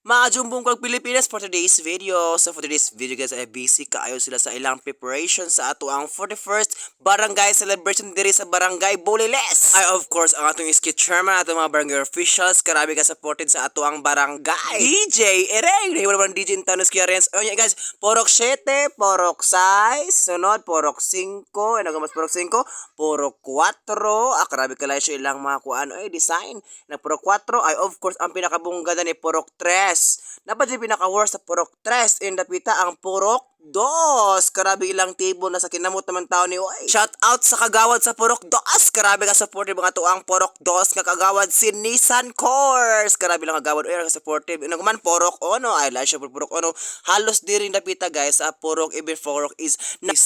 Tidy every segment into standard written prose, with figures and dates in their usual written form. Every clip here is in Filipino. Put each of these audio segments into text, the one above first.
Mga jumbong kag Pilipinas for today's video. So for today's video guys ay busy kaayo sila sa ilang preparation sa ato ang 41st barangay celebration diri sa barangay Bulilis. Ay of course ang atong skit chairman ato mga barangay officials karami ka supported sa ato ang barangay. DJ Ereng, wala man DJ Tanos Kiarens. Oh yeah guys, porok 7, porok 6, sunod porok 5, ano mas porok 5, porok 4. Karami ka lang siya ilang mga kuan ay design. Na porok 4 ay of course ang pinakabunggada ni porok 3. Dapat yung pinaka-worst sa porok 3 in dapita ang porok 2. Karabi ilang table na sa kinamot naman tao ni Oy. Shout out sa kagawad sa porok 2. Karabi ka supportive mga tuang porok 2 nga kagawad si Nissan Course. Karabi lang kagawad oy ka supportive. Ino man porok ono ay like siya porok ono. Halos di rin dapita guys sa porok even porok is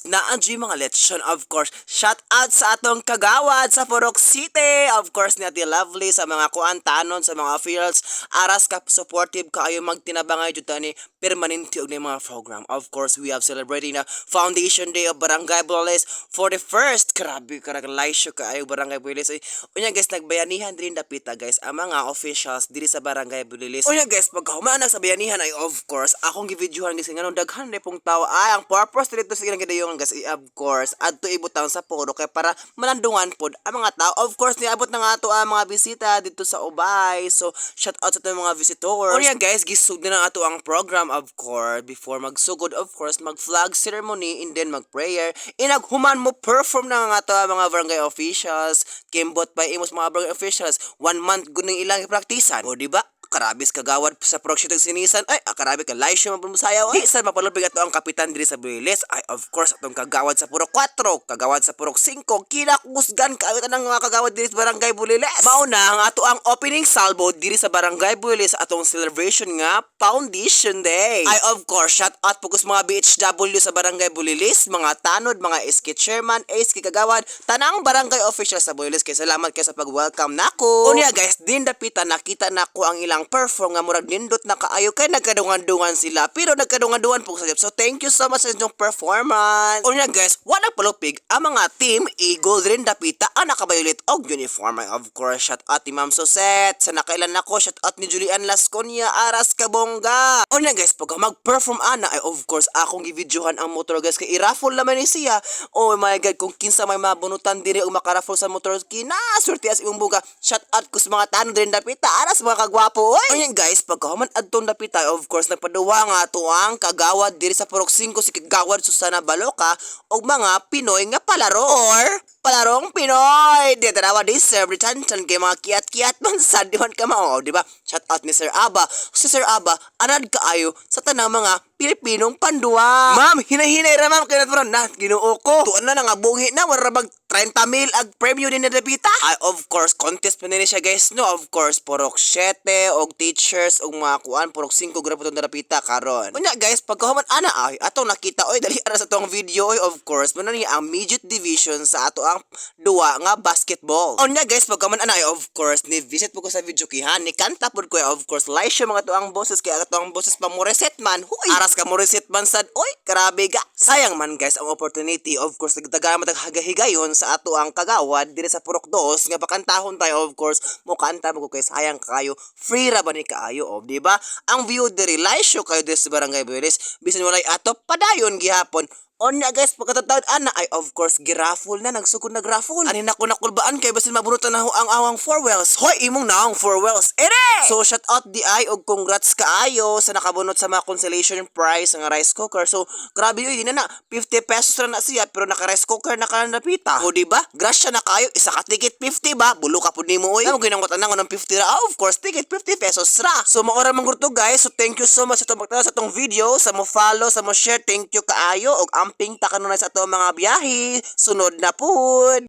na anji mga lechon of course. Shout out sa atong kagawad sa porok city. Of course ni Ate Lovely sa mga kuan tanon sa mga fields aras ka supportive kaayo magtinabangay jud ni permanente og ni mga program. Of course we have celebrating na Foundation Day of Barangay Bulilis for the first. Grabe karagalaysyo kaayo Barangay Bulilis. Unya guys nagbayanihan din dapita guys ang mga officials diri sa Barangay Bulilis. Unya guys pagkahuman sa bayanihan ay of course akong givideohan guys nganong daghan na pong tawo ay ang purpose dito sa ilang gidayon guys of course adto ibutang sa puro kay para malandungan pod ang mga tao. Of course niabot na nga ato ang mga bisita dito sa Ubay. So shout out sa mga visitors. Unya guys gisugod na ato ang program of course before magsugod of course mag-flag ceremony and then mag-prayer. Inaghuman mo perform na nga to mga barangay officials. Kimbot pa imos mga barangay officials. 1 month guning ilang ipraktisan. O diba? Karabis kagawad sa proxytag sinisan ay karabi ka laisyo mapamusayaw di sa mapalubig ato ang kapitan diri sa Bulilis ay of course atong kagawad sa purok 4 kagawad sa purok 5 kinakusgan kaayo tanang mga kagawad diri sa barangay Bulilis. Mauna ang ato ang opening salvo diri sa barangay Bulilis atong celebration nga Foundation Day. Ay of course shout out pugos mga BHW sa barangay Bulilis, mga tanod, mga SK chairman, SK kagawad, tanang barangay official sa Bulilis kay salamat kayo sa pag-welcome nako. Unya guys din dapita nakita nako ang ilang perform nga murag nindot na kaayo kay nagkadungan-dungan sila pero nagkadungan-dungan po sa job. So thank you so much sa inyong performance. Unya guys, wala palupig ang mga team Eagle rin dapita ang nakabayulit og uniform. Ay of course shout out ni Ma'am Suset sa nakailan nako, shout out ni Julian Lasconia aras kabongga. Unya guys, pag mag-perform ana ay of course akong givideohan ang motor guys kay i-raffle naman ni siya. Oh my god, kung kinsa may mabunutan diri og makaraffle sa motor kina surti as imong buga. Shout out ko sa mga tanod rin dapita aras mga kagwapo. Oy guys, pagkahuman adtong dapita of course nagpaduwa nga tuang kagawad diri sa purok 5 si kagawad Susana Baloka og mga Pinoy nga palaro or palarong Pinoy. Di tanawa di Sir Britanton kay mga kiat-kiat man sa diwan ka mao, di ba? Shout out ni Sir Aba. Si Sir Aba anad kaayo sa tanang mga Pilipinong panduwa. Ma'am, hinahinay ra ma'am kay naturon na Ginoo ko. Tuan na nga bungi na wala bag 30 mil ag premyo din na dapita. Ay of course contest pa nila siya guys no. Of course porok 7 og teachers og mga kuan porok 5 grapo tong dapita karon. Unya guys pagkahuman ana ay atong nakita oy dali ara sa tong video oy of course man ni ang midget division sa ato ang duwa nga basketball. Unya guys pagkahuman ana ay of course ni visit po ko sa video kihan ni kanta pod ko of course live siya mga tuang boses kay ato ang boses pa mo reset man. Huy aras ka mo reset man sad oy grabe ga. Sayang man guys ang opportunity of course nagdaga mataghigayon sa ato ang kagawad diri sa purok 2 nga pakantahon tayo of course mo kanta mo kay sayang kayo free ra ba ni kaayo of di ba ang view diri live show kayo diri sa barangay Bulilis bisan walay ato padayon gihapon. Onya guys pagkatatawid ana ay of course giraffle na nagsugod na graffle ani nako nakulbaan kay basin mabunutan na ang awang 4 wells hoy imong naong 4 wells ere. So shout out di ay og congrats kaayo sa nakabunot sa mga consolation prize nga rice cooker. So grabe yun na 50 pesos ra na siya pero naka rice cooker na kanapita o di ba grasya na kayo isa ka ticket 50 ba bulo ka pud nimo oy amo ginangotan na ng 50 ra of course ticket 50 pesos ra. So maora man gurto guys so thank you so much sa pagtanaw sa tong video sa mo follow sa mo share thank you kaayo og amping ta kanunay sa ato mga biyahe sunod na pud.